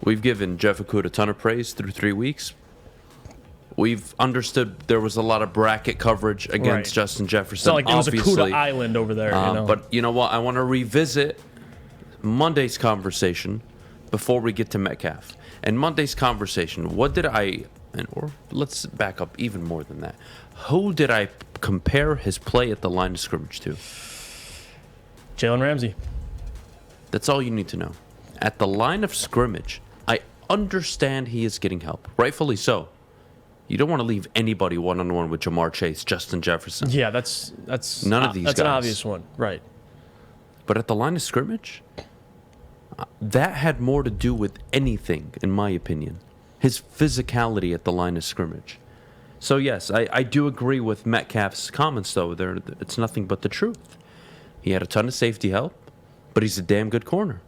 We've given Jeff Okudah a ton of praise through 3 weeks. We've understood there was a lot of bracket coverage against Justin Jefferson. It's not like it was a Okudah Island over there. But you know what? I want to revisit Monday's conversation before we get to Metcalf. And Monday's conversation, or let's back up even more than that. Who did I compare his play at the line of scrimmage to? Jalen Ramsey. That's all you need to know. At the line of scrimmage, I understand he is getting help. Rightfully so. You don't want to leave anybody one-on-one with Jamar Chase, Justin Jefferson. Yeah, that's none of these guys. That's an obvious one, right? But at the line of scrimmage, that had more to do with anything, in my opinion. His physicality at the line of scrimmage. So yes, I do agree with Metcalf's comments, though. It's nothing but the truth. He had a ton of safety help, but he's a damn good corner.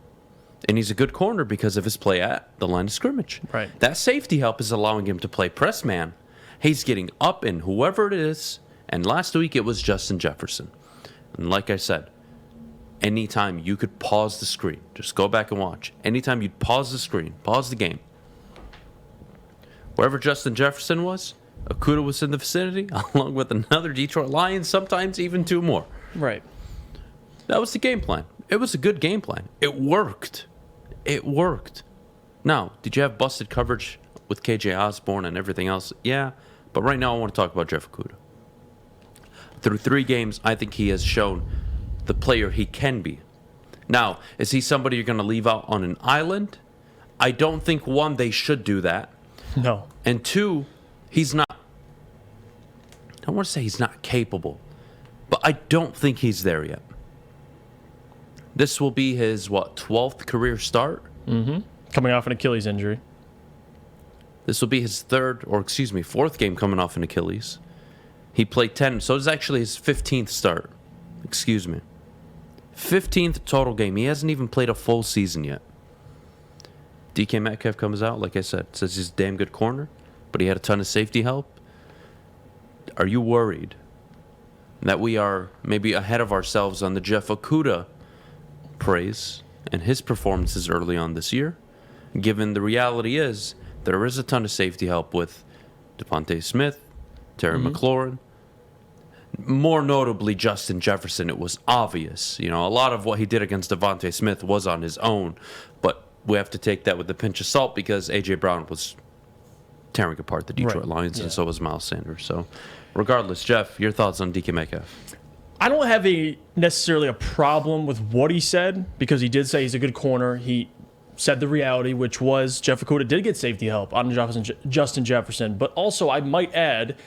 And he's a good corner because of his play at the line of scrimmage. Right. That safety help is allowing him to play press man. He's getting up in whoever it is. And last week it was Justin Jefferson. And like I said, anytime you could pause the screen, just go back and watch. Anytime you'd pause the screen, pause the game. Wherever Justin Jefferson was, Okudah was in the vicinity, along with another Detroit Lion, sometimes even two more. Right. That was the game plan. It was a good game plan. It worked. It worked. Now, did you have busted coverage with KJ Osborne and everything else? Yeah, but right now I want to talk about Jeff Okudah. Through 3 games, I think he has shown the player he can be. Now, is he somebody you're going to leave out on an island? I don't think, 1, they should do that. No. And 2, he's not, I don't want to say he's not capable, but I don't think he's there yet. This will be his, 12th career start? Mm-hmm. Coming off an Achilles injury. This will be his 4th game coming off an Achilles. He played 10, so it's actually his 15th start. 15th total game. He hasn't even played a full season yet. DK Metcalf comes out, like I said, says he's a damn good corner, but he had a ton of safety help. Are you worried that we are maybe ahead of ourselves on the Jeff Okudah praise and his performances early on this year, given the reality is there is a ton of safety help with Devontae Smith, Terry McLaurin, more notably Justin Jefferson? It was obvious. A lot of what he did against Devontae Smith was on his own, but we have to take that with a pinch of salt because A.J. Brown was tearing apart the Detroit Lions, and so was Miles Sanders. So regardless, Jeff, your thoughts on DK Metcalf? I don't have necessarily a problem with what he said because he did say he's a good corner. He said the reality, which was Jeff Okudah did get safety help on Justin Jefferson. But also, I might add,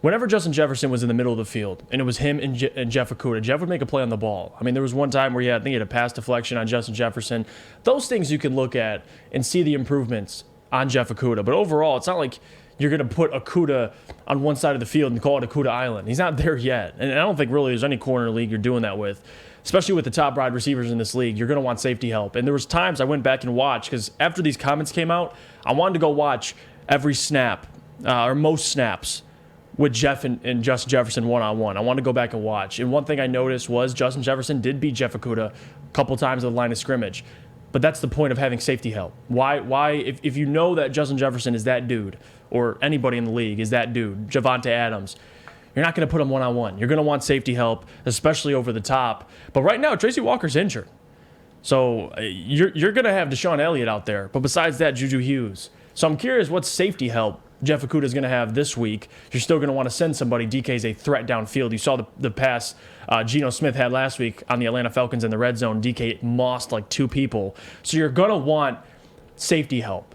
whenever Justin Jefferson was in the middle of the field and it was him and Jeff Okudah, Jeff would make a play on the ball. I mean, there was one time where he had a pass deflection on Justin Jefferson. Those things you can look at and see the improvements on Jeff Okudah. But overall, it's not like you're going to put Okudah on one side of the field and call it Okudah Island. He's not there yet. And I don't think really there's any corner in the league you're doing that with, especially with the top wide receivers in this league. You're going to want safety help. And there was times I went back and watched because after these comments came out, I wanted to go watch every snap or most snaps with Jeff and Justin Jefferson one-on-one. I wanted to go back and watch. And one thing I noticed was Justin Jefferson did beat Jeff Okudah a couple times at the line of scrimmage. But that's the point of having safety help. Why? If you know that Justin Jefferson is that dude, or anybody in the league is that dude, Javonte Adams, you're not going to put him one-on-one. You're going to want safety help, especially over the top. But right now, Tracy Walker's injured. So you're going to have Deshaun Elliott out there. But besides that, Juju Hughes. So I'm curious what safety help Jeff Okudah is going to have this week. You're still going to want to send somebody. DK's a threat downfield. You saw the pass Geno Smith had last week on the Atlanta Falcons in the red zone. DK mossed like 2 people. So you're going to want safety help.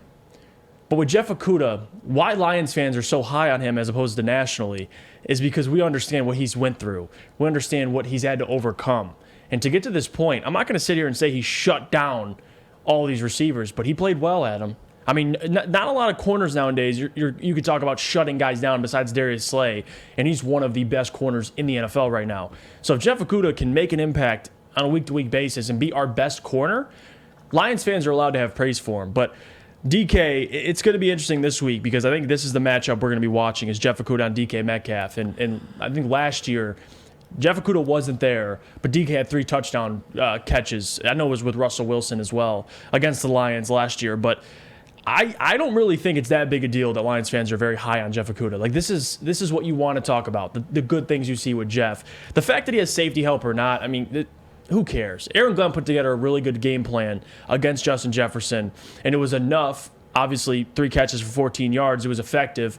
But with Jeff Okudah, why Lions fans are so high on him as opposed to nationally is because we understand what he's went through. We understand what he's had to overcome. And to get to this point, I'm not going to sit here and say he shut down all these receivers, but he played well, Adam. I mean, not a lot of corners nowadays. You could talk about shutting guys down besides Darius Slay, and he's one of the best corners in the NFL right now. So if Jeff Okudah can make an impact on a week-to-week basis and be our best corner, Lions fans are allowed to have praise for him. But DK, it's going to be interesting this week because I think this is the matchup we're going to be watching is Jeff Okudah and DK Metcalf. And I think last year, Jeff Okudah wasn't there, but DK had 3 touchdown catches. I know it was with Russell Wilson as well against the Lions last year, but I don't really think it's that big a deal that Lions fans are very high on Jeff Okudah. Like, this is what you want to talk about, the good things you see with Jeff. The fact that he has safety help or not, I mean, who cares? Aaron Glenn put together a really good game plan against Justin Jefferson, and it was enough. Obviously, 3 catches for 14 yards. It was effective.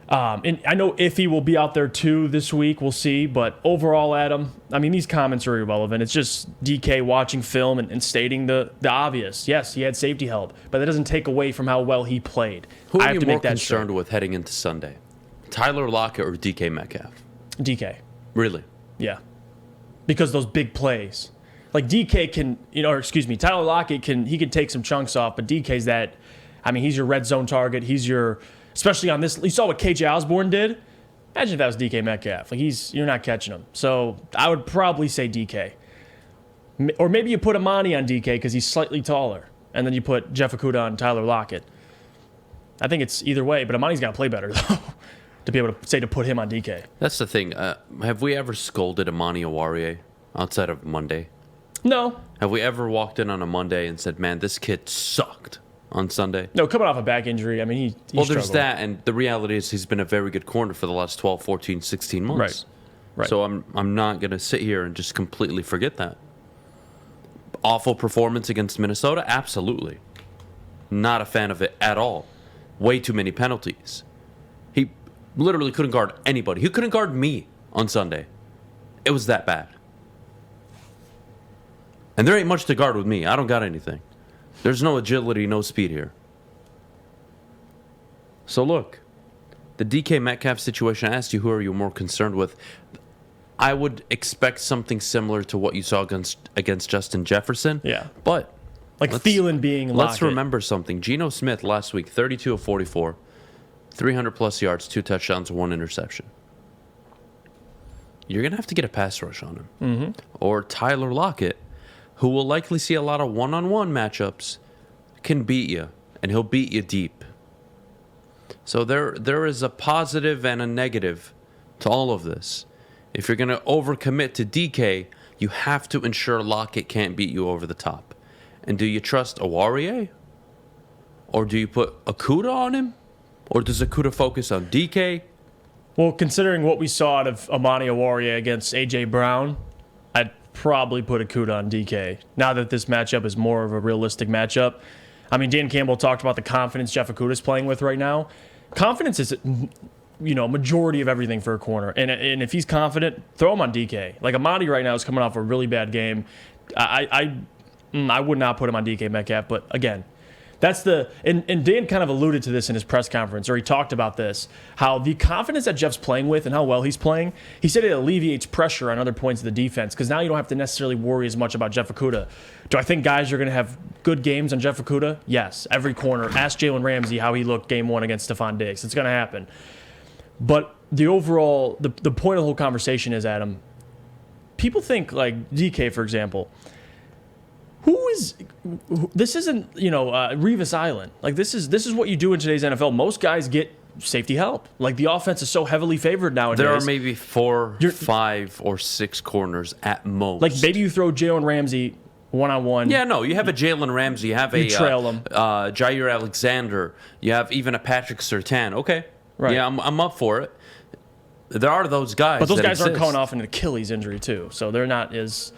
And I know Iffy will be out there too this week. We'll see. But overall, Adam, I mean, these comments are irrelevant. It's just DK watching film and stating the obvious. Yes, he had safety help, but that doesn't take away from how well he played. Who are you more concerned with heading into Sunday? Tyler Lockett or DK Metcalf? DK. Really? Yeah. Because those big plays. Like DK can, Tyler Lockett can take some chunks off, but DK's that, I mean, he's your red zone target. He's your, especially on this, you saw what KJ Osborne did. Imagine if that was DK Metcalf. Like, you're not catching him. So I would probably say DK. Or maybe you put Amani on DK because he's slightly taller, and then you put Jeff Okudah on Tyler Lockett. I think it's either way, but Amani's got to play better, though, to be able to say to put him on DK. That's the thing. Have we ever scolded Amani Oruwariye outside of Monday? No. Have we ever walked in on a Monday and said, man, this kid sucked on Sunday? No, coming off a back injury, I mean, he well, struggled. there's that, and the reality is he's been a very good corner for the last 12, 14, 16 months. Right. So I'm not going to sit here and just completely forget that. Awful performance against Minnesota? Absolutely. Not a fan of it at all. Way too many penalties. He literally couldn't guard anybody. He couldn't guard me on Sunday. It was that bad. And there ain't much to guard with me. I don't got anything. There's no agility, no speed here. So look, the DK Metcalf situation, I asked you who are you more concerned with. I would expect something similar to what you saw against Justin Jefferson. Yeah. But like Thielen being Lockett. Let's remember something. Geno Smith last week, 32 of 44, 300-plus yards, 2 touchdowns, 1 interception. You're going to have to get a pass rush on him. Mm-hmm. Or Tyler Lockett, who will likely see a lot of one-on-one matchups, can beat you, and he'll beat you deep. So there is a positive and a negative to all of this. If you're going to overcommit to DK, you have to ensure Lockett can't beat you over the top. And do you trust Oruwariye? Or do you put Okudah on him? Or does Okudah focus on DK? Well, considering what we saw out of Amani Oruwariye against A.J. Brown, I'd probably put Okudah on DK. Now that this matchup is more of a realistic matchup. I mean, Dan Campbell talked about the confidence Jeff Okudah is playing with right now. Confidence is, majority of everything for a corner. And if he's confident, throw him on DK. Like, Amani right now is coming off a really bad game. I would not put him on DK Metcalf, but again, that's and Dan kind of alluded to this in his press conference, or he talked about this, how the confidence that Jeff's playing with and how well he's playing, he said it alleviates pressure on other points of the defense, because now you don't have to necessarily worry as much about Jeff Okudah. Do I think guys are going to have good games on Jeff Okudah? Yes. Every corner. Ask Jalen Ramsey how he looked game 1 against Stephon Diggs. It's going to happen. But the overall, the point of the whole conversation is, Adam, people think, like DK, for example, this isn't, Revis Island. Like, this is what you do in today's NFL. Most guys get safety help. Like, the offense is so heavily favored nowadays. There are maybe 4, 5, or 6 corners at most. Like, maybe you throw Jalen Ramsey one-on-one. Yeah, no, you have a Jalen Ramsey, you have trail him. Jair Alexander, you have even a Patrick Surtain. Okay, right. Yeah, I'm up for it. There are those guys, but those guys aren't coming off an Achilles injury too, so they're not as,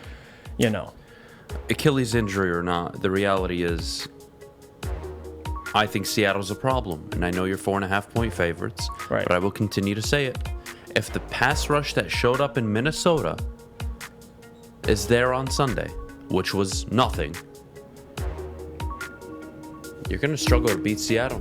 Achilles injury or not, the reality is, I think Seattle's a problem, and I know you're 4.5-point favorites, right. But I will continue to say it. If the pass rush that showed up in Minnesota is there on Sunday, which was nothing, you're going to struggle to beat Seattle.